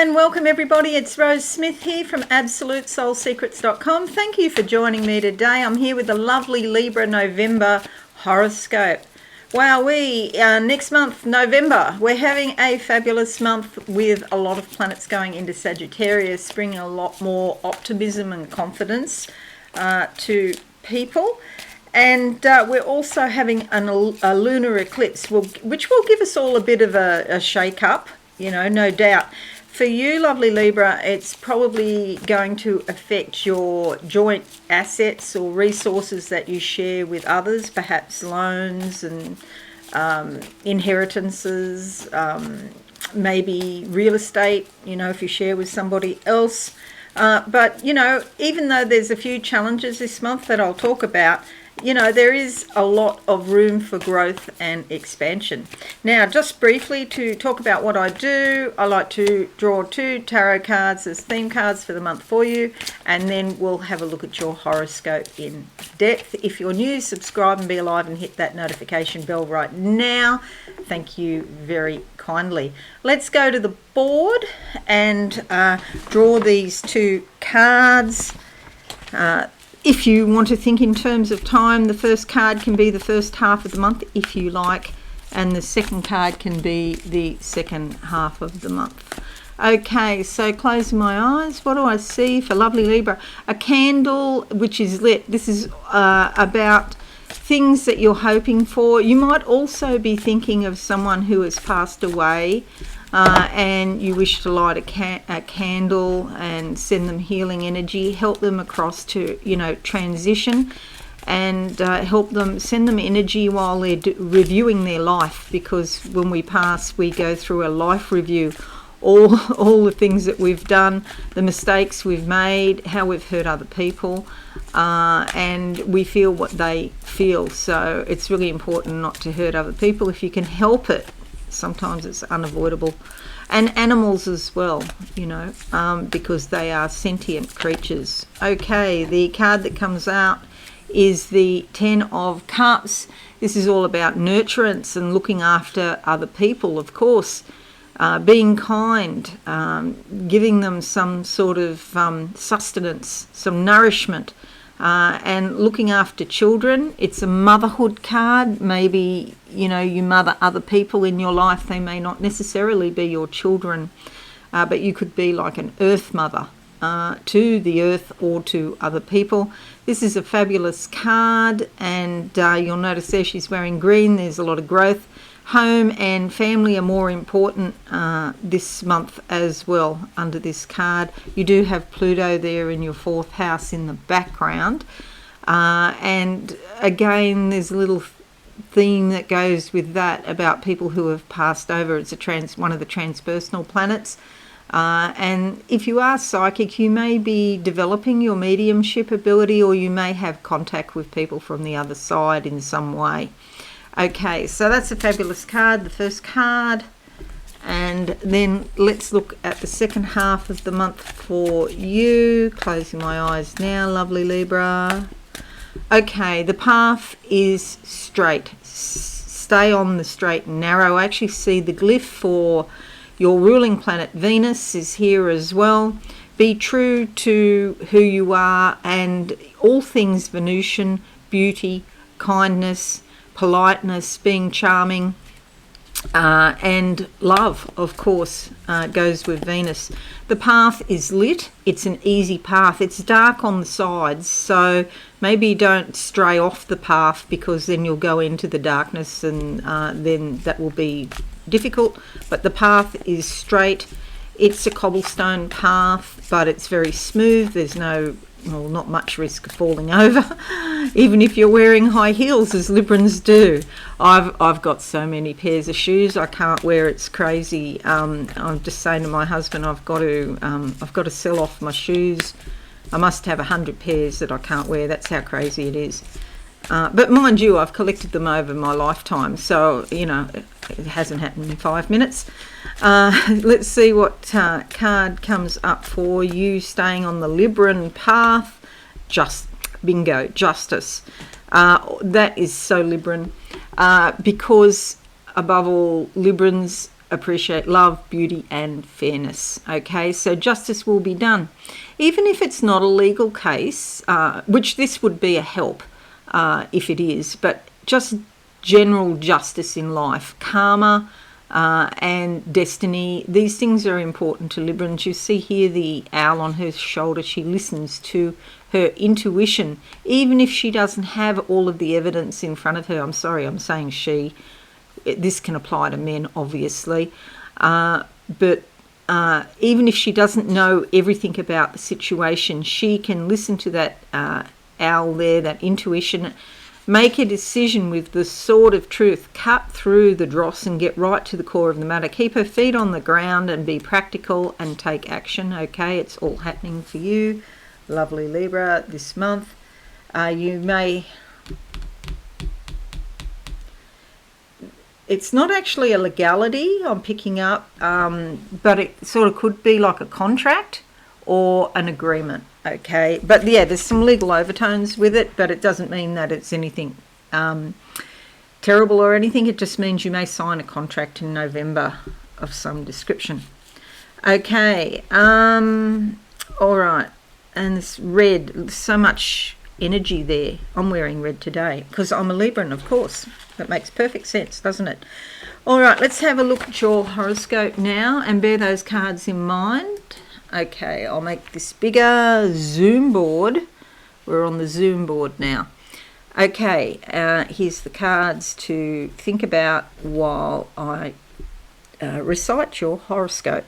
and welcome everybody. It's Rose Smith here from AbsoluteSoulSecrets.com. Thank you for joining me today. I'm here with the lovely LibraNovember horoscope. Wow, next month, November, we're having a fabulous month with a lot of planets going into Sagittarius, bringing a lot more optimism and confidence to people. And we're also having a lunar eclipse, which will give us all a bit of a shake-up, no doubt. For you, lovely Libra, it's probably going to affect your joint assets or resources that you share with others, perhaps loans and inheritances, maybe real estate, if you share with somebody else. But, even though there's a few challenges this month that I'll talk about, there is a lot of room for growth and expansion. Now, just briefly to talk about what I do, I like to draw 2 tarot cards as theme cards for the month for you, and then we'll have a look at your horoscope in depth. If you're new, subscribe and be alive and hit that notification bell right now. Thank you very kindly. Let's go to the board and draw these 2 cards. If you want to think in terms of time, the first card can be the first half of the month, if you like, and the second card can be the second half of the month. Okay, so closing my eyes, what do I see for lovely Libra? A candle which is lit. This is about things that you're hoping for. You might also be thinking of someone who has passed away, and you wish to light a candle and send them healing energy, help them across to, transition, and help them, send them energy while they're reviewing their life, because when we pass, we go through a life review. All the things that we've done, the mistakes we've made, how we've hurt other people, and we feel what they feel. So it's really important not to hurt other people if you can help it. Sometimes it's unavoidable. And animals as well, because they are sentient creatures. Okay, the card that comes out is the 10 of Cups. This is all about nurturance and looking after other people, of course. Being kind, giving them some sort of sustenance, some nourishment, and looking after children. It's a motherhood card. Maybe, you mother other people in your life. They may not necessarily be your children, but you could be like an earth mother to the earth or to other people. This is a fabulous card, and you'll notice there she's wearing green. There's a lot of growth. Home and family are more important this month as well under this card. You do have Pluto there in your 4th house in the background. And again, there's a little theme that goes with that about people who have passed over. It's one of the transpersonal planets. And if you are psychic, you may be developing your mediumship ability, or you may have contact with people from the other side in some way. Okay, so that's a fabulous card, the first card. And then let's look at the second half of the month for you. Closing my eyes now, lovely Libra. Okay, the path is straight. Stay on the straight and narrow. I actually see the glyph for your ruling planet Venus is here as well. Be true to who you are, and all things Venusian, beauty, kindness, politeness, being charming, and love, of course, goes with Venus. The path is lit. It's an easy path. It's dark on the sides, so maybe don't stray off the path, because then you'll go into the darkness, and then that will be difficult. But the path is straight. It's a cobblestone path, but it's very smooth. There's not much risk of falling over, even if you're wearing high heels, as Librans do. I've got so many pairs of shoes I can't wear. It's crazy. I'm just saying to my husband, I've got to sell off my shoes. I must have 100 pairs that I can't wear. That's how crazy it is. But mind you, I've collected them over my lifetime, so it hasn't happened in 5 minutes. Let's see what card comes up for you. Staying on the Libran path, bingo, justice. That is so Libran, because above all, Librans appreciate love, beauty and fairness. Okay, so justice will be done. Even if it's not a legal case, which this would be a help if it is, but just general justice in life, karma and destiny, these things are important to Librans. You see here the owl on her shoulder. She listens to her intuition, even if she doesn't have all of the evidence in front of her. I'm sorry, I'm saying she. This can apply to men, obviously. But even if she doesn't know everything about the situation, she can listen to that owl there, that intuition, make a decision with the sword of truth, cut through the dross and get right to the core of the matter. Keep her feet on the ground and be practical and take action. Okay, it's all happening for you, lovely Libra, this month. You may... It's not actually a legality I'm picking up, but it sort of could be like a contract or an agreement, okay? But yeah, there's some legal overtones with it, but it doesn't mean that it's anything terrible or anything. It just means you may sign a contract in November of some description. Okay, all right. And this red, so much energy there. I'm wearing red today because I'm a Libran, of course. That makes perfect sense, doesn't it? All right, let's have a look at your horoscope now and bear those cards in mind. Okay, I'll make this bigger. Zoom board. We're on the Zoom board now. Okay, here's the cards to think about while I recite your horoscope.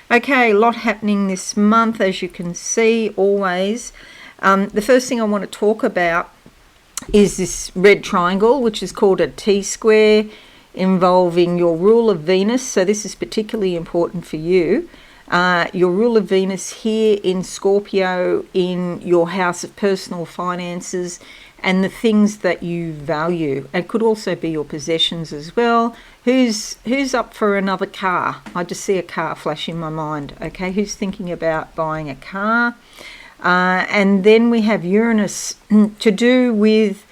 Okay, a lot happening this month, as you can see, always. The first thing I want to talk about is this red triangle, which is called a T-square, involving your rule of Venus. So this is particularly important for you. Your rule of Venus here in Scorpio, in your house of personal finances and the things that you value. It could also be your possessions as well. Who's up for another car? I just see a car flash in my mind. Okay, who's thinking about buying a car? And then we have Uranus to do with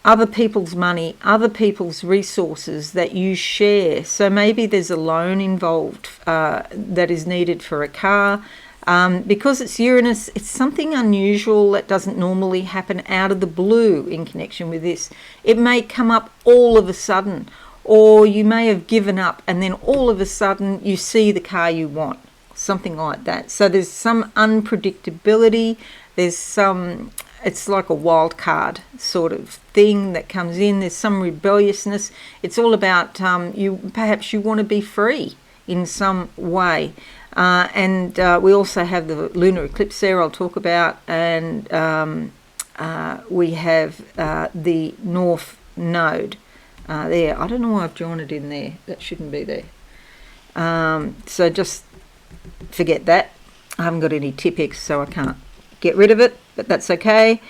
other people's money, other people's resources that you share. So maybe there's a loan involved that is needed for a car. Because it's Uranus, it's something unusual that doesn't normally happen out of the blue in connection with this. It may come up all of a sudden, or you may have given up and then all of a sudden you see the car you want. Something like that. So there's some unpredictability. There's some, it's like a wild card sort of thing that comes in. There's some rebelliousness. It's all about perhaps you want to be free in some way. And we also have the lunar eclipse there I'll talk about. And we have the North Node there. I don't know why I've drawn it in there. That shouldn't be there. So just forget that. I haven't got any Tipex, so I can't get rid of it, but that's okay.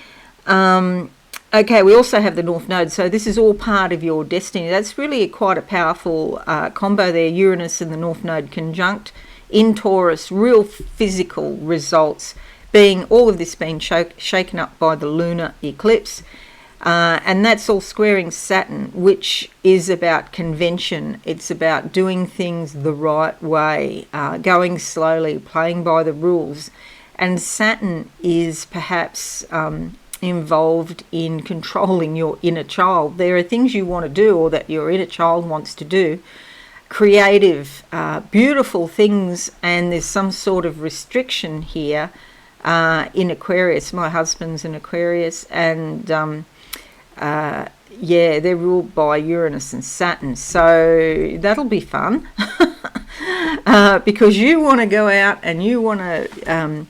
Okay, we also have the North Node, so this is all part of your destiny. That's really quite a powerful combo there, Uranus and the North Node conjunct in Taurus, real physical results, being all of this being shaken up by the lunar eclipse. And that's all squaring Saturn, which is about convention. It's about doing things the right way, going slowly, playing by the rules. And Saturn is perhaps involved in controlling your inner child. There are things you want to do or that your inner child wants to do, creative, beautiful things, and there's some sort of restriction here in Aquarius. My husband's an Aquarius, and yeah, they're ruled by Uranus and Saturn, so that'll be fun. Because you want to go out and you want to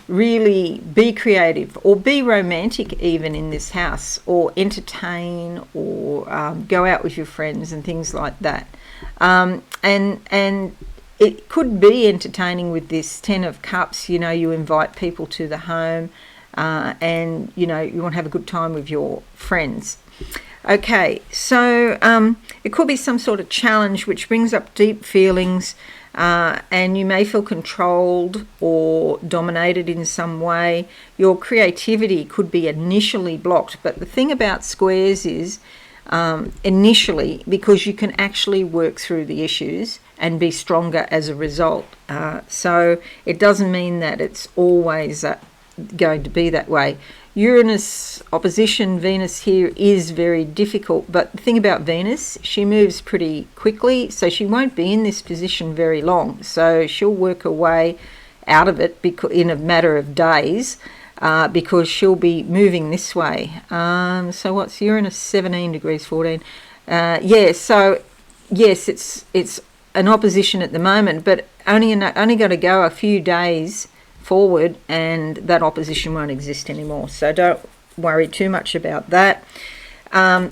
really be creative or be romantic even in this house, or entertain, or go out with your friends and things like that. And it could be entertaining with this Ten of Cups. You know, you invite people to the home, and you know, you want to have a good time with your friends. Okay, so it could be some sort of challenge which brings up deep feelings, and you may feel controlled or dominated in some way. Your creativity could be initially blocked, but the thing about squares is initially, because you can actually work through the issues and be stronger as a result. So it doesn't mean that it's always going to be that way. Uranus opposition Venus here is very difficult, but the thing about Venus, she moves pretty quickly, so she won't be in this position very long. So she'll work her way out of it in a matter of days, because she'll be moving this way. So what's Uranus? 17 degrees 14. So yes, it's an opposition at the moment, but only going to go a few days forward, and that opposition won't exist anymore. So don't worry too much about that.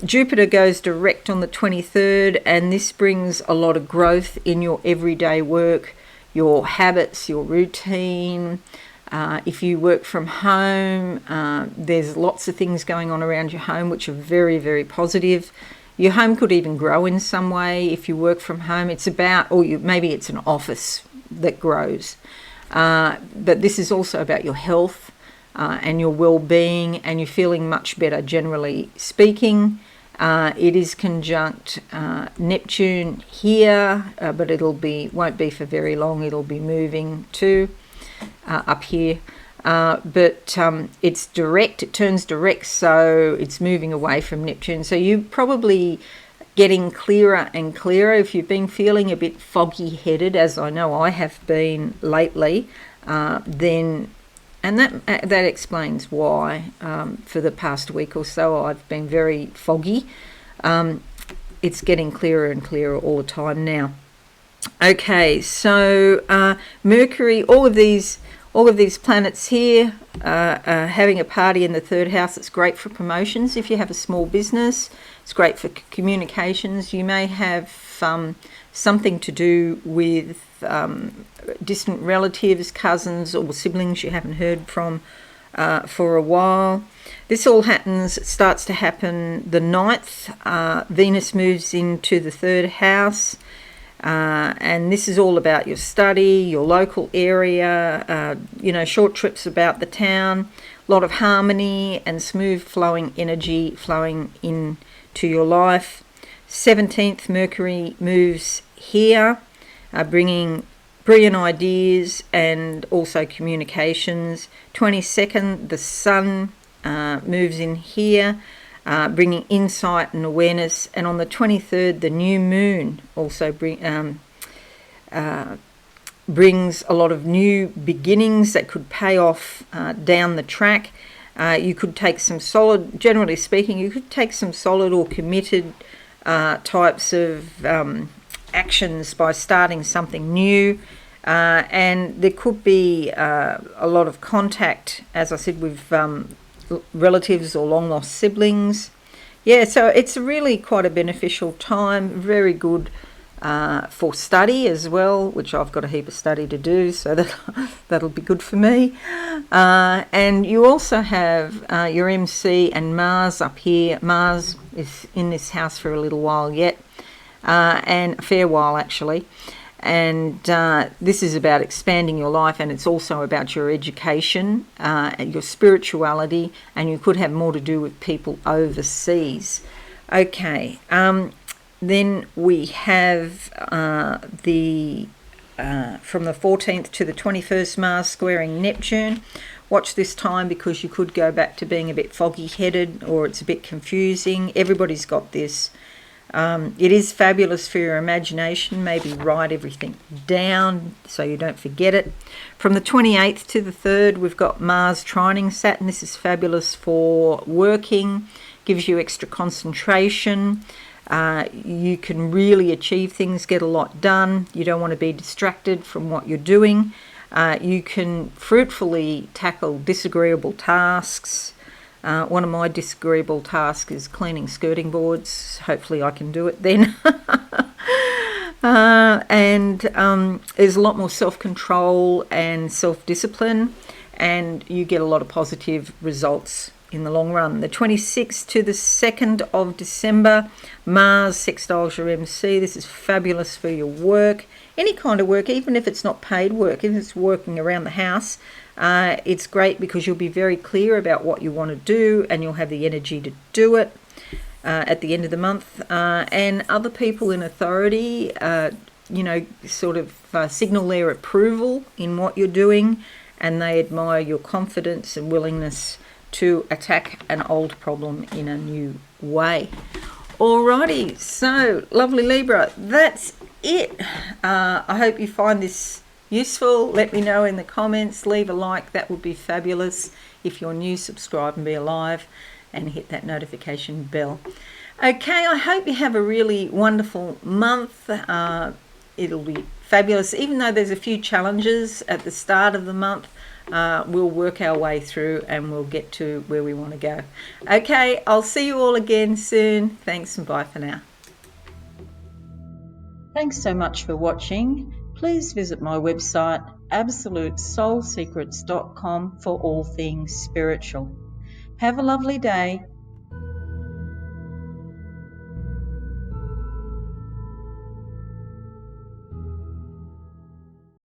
Jupiter goes direct on the 23rd, and this brings a lot of growth in your everyday work, your habits, your routine. If you work from home, there's lots of things going on around your home which are very, very positive. Your home could even grow in some way if you work from home. It's about, maybe it's an office that grows. But this is also about your health and your well-being, and you're feeling much better generally speaking. It is conjunct Neptune here, but won't be for very long. It'll be moving to up here. But it's direct, it turns direct, so it's moving away from Neptune. So you're probably getting clearer and clearer. If you've been feeling a bit foggy-headed, as I know I have been lately, then, and that explains why for the past week or so I've been very foggy. It's getting clearer and clearer all the time now. Okay, so Mercury, all of these planets here are having a party in the 3rd house. It's great for promotions. If you have a small business, it's great for communications. You may have something to do with distant relatives, cousins, or siblings you haven't heard from for a while. This all starts to happen the 9th. Venus moves into the 3rd house. And this is all about your study, your local area, short trips about the town, a lot of harmony and smooth flowing energy flowing into your life. 17th, Mercury moves here, bringing brilliant ideas and also communications. 22nd, the Sun moves in here, bringing insight and awareness. And on the 23rd, the new moon also brings a lot of new beginnings that could pay off down the track. You could take some solid, generally speaking, you could take some solid or committed types of actions by starting something new. And there could be a lot of contact, as I said, with relatives or long lost siblings. So it's really quite a beneficial time, very good for study as well, which I've got a heap of study to do, so that'll be good for me. And you also have your MC and Mars up here. Mars is in this house for a little while yet, and a fair while actually. And this is about expanding your life, and it's also about your education, your spirituality, and you could have more to do with people overseas. Okay, then we have from the 14th to the 21st, Mars squaring Neptune. Watch this time, because you could go back to being a bit foggy-headed, or it's a bit confusing. Everybody's got this. It is fabulous for your imagination. Maybe write everything down so you don't forget it. From the 28th to the 3rd, we've got Mars trining Saturn. This is fabulous for working, gives you extra concentration. You can really achieve things, get a lot done. You don't want to be distracted from what you're doing. You can fruitfully tackle disagreeable tasks. One of my disagreeable tasks is cleaning skirting boards. Hopefully I can do it then. And there's a lot more self-control and self-discipline, and you get a lot of positive results in the long run. The 26th to the 2nd of December, Mars sextiles your MC. This is fabulous for your work. Any kind of work, even if it's not paid work, if it's working around the house, it's great because you'll be very clear about what you want to do, and you'll have the energy to do it at the end of the month. And other people in authority, sort of signal their approval in what you're doing, and they admire your confidence and willingness to attack an old problem in a new way. Alrighty, so lovely Libra, that's it. I hope you find this useful. Let me know in the comments, leave a like, that would be fabulous. If you're new, subscribe and be alive, and hit that notification bell. Okay, I hope you have a really wonderful month. It'll be fabulous. Even though there's a few challenges at the start of the month, we'll work our way through and we'll get to where we want to go. Okay, I'll see you all again soon. Thanks and bye for now. Thanks so much for watching. Please visit my website absolutesoulsecrets.com for all things spiritual. Have a lovely day.